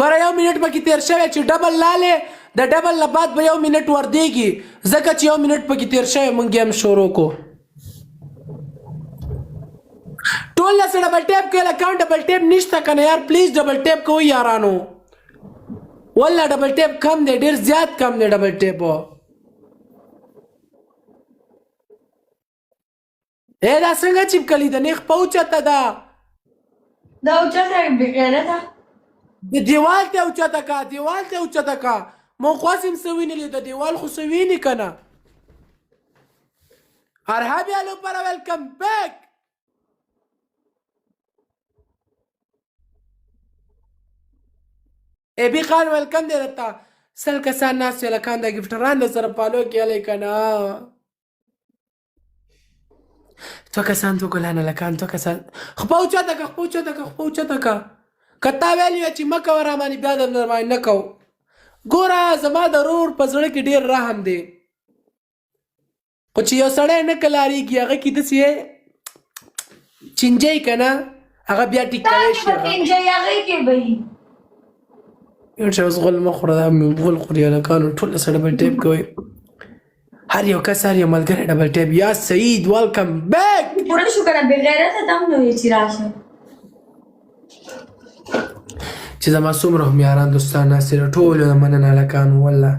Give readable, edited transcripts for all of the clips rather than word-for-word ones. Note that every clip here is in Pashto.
ګوره 1 منټ پکې تیر شوی چې ډبل لاله د ډبل نه بعد به 1 منټ وردیږي ځکه چې 1 منټ پکې تیر شوی مونږ هم شروع کو ټول نه سره ډبل ټیپ کې اکاونټ ډبل ټیپ نشته کنه یار پلیز ډبل ټیپ کوی یارانو والله ډبل ټیپ کم دی ډیر زیات کم دی ډبل ټیپ دا څنګه چپکلی د نیخ پوچته ده دا اوچته بغیرته د دیوال ته اوچته کا دیوال ته اوچته کا مو خواسم سوینه لی د دیوال خو سوینه کنه ارهابی الو پر ویلکم بیک ابي خان ویلکم دی رتا سل کسان ناس لکان د گفټران د سره پالو کې الی کنه تو کسان تو ګلانه لکان تو کسان خپو چاته کا کتا ویلی چې مکه ورامانی بیا د نرمای نه کو ګوره زما د رور په زړه کې ډیر رحم دی خو چې یو سړی نه کلاریږي هغه کې داسې چینجی کنه هغه بیا ټیک کولی شي چینجی هغه کې به یو څه اوس غول مه خوره دا مې غول خوري هلکانو ټول سره ډبل ټیپ کوئ هر یو کس هر یو ملګری ډبل ټیپ یا سعید ویلکم بیک پوره شو کنه بغیرته ته هم نو یې چې راشه چې زما څومره هم یاران دوستان ناست دي ټولو نه مننه هلکانو والله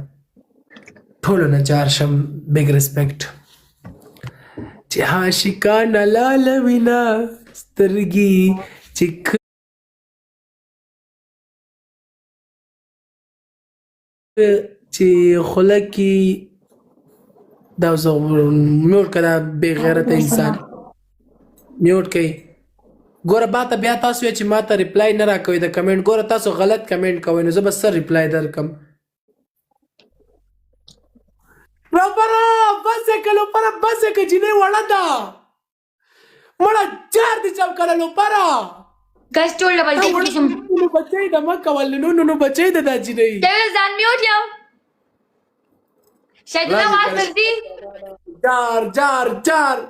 ټولو نه جار شم بګ ریسپیکټ چې عاشقانه لاله وینا سترګې چې خوله کې دا زه میوټ کړه بې غیرته انسان میوټ کوي ګوره باته بیا تاسو چې ما ته ریپلای نه راکوئ د کمنټ ګوره تاسو غلط کمنټ کوئ نو زه به سر ریپلای درکم لوپره بس که لوپره بس که جینۍ وړه ده مړه جار دې چم کړه لوپره ګس ټول ډبل ټیپ کوم نو بچی د مکه ول نو بچی د دا جینۍ ته ځان میوټ یو شاید نو واسطي جار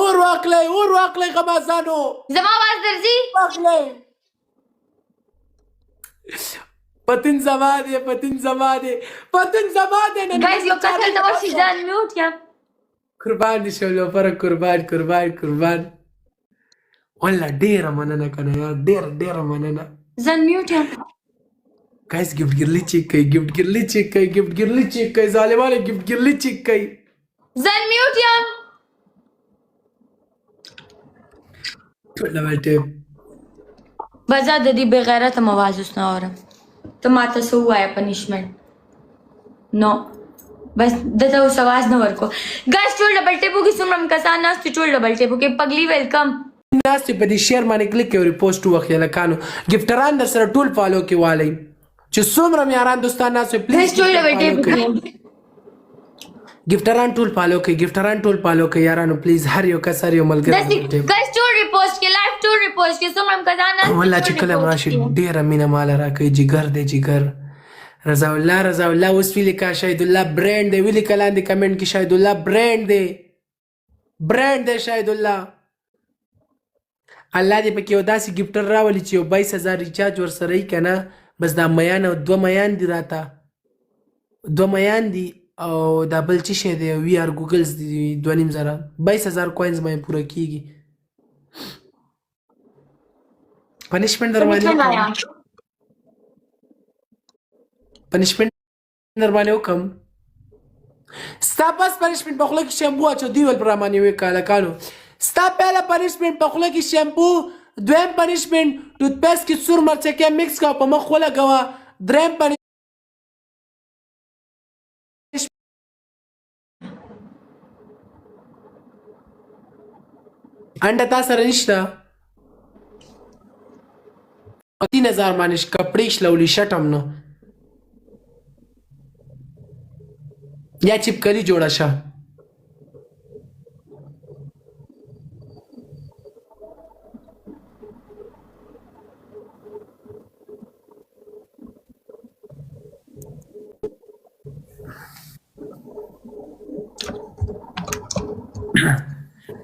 اور واقلې غمازانو زما واز درځي واقلې پتن زماده نه ګایز یو کتل دا ورشي ځان میوټ یا قربان دي شولو پر قربان والله ډیره مننه کنه یار ډیره مننه ځان میوټ یا گایز گفت گرلی چیک کوي ظالمانه گفت گرلی چیک کوي ځان میوټ یا ټول ډبل ټیپ بزا د دې بغیرته مواز اوس نه اورم ته ماته څه ووایه پنشمنټ نو بس دته اوس اواز نه ورکو ګایز ټول ډبل ټیپو کې څومره کسان ناست ټول ډبل ټیپو کې پګلی ویلکم ناست په دې شیر باندې کلیک کوي ریپوسټ وکړئ لکانو گفټران در سره ټول فالو کې والی چې څومره یاران دوستان ناست پلیز ټول ډبل ټیپ کې گفټران ټول فالو کوي یارانو پلیز هر یو کس هر یو ملګری ګایز ټول ریپوسټ کې لایو ټول ریپوسټ کې څومره کسان ناست والله چې کله راشي ډیره مینه مال راکوي جګر رضا الله اوس ویلي کا شهید الله برانډ دی ویلي کا لاندې کمنټ کې شهید الله برانډ دی شهید الله الله دې پکې یو داسې ګفټر راولي چې یو 22000 ریچارج ورسره یې که نه بس دا میان او 2 میان دي راته 2 میان دي او دا بل څه شی دی وی آر ګوګلز دي 2500 22000 کوینز مې پوره کېږي پنشمنټ در باندې وکم ستا بس پنشمنټ په خوله کې شیمپو اچو دوی ول پر رامانې وې کالکانو ستا پهله پنشمنټ په خوله کې شیمپو دویم پنشمنټ ټوت پیسټ کې سور مرچکه مکس کا په مخ ولګوه دریم انډه تا سره نشته 3000 باندې کپړې شلولي شټم نو یا چپکلی جوړه شه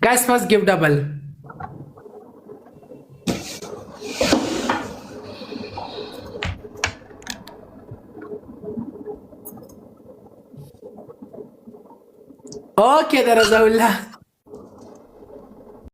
Guys, first give double. اوكې درځه الله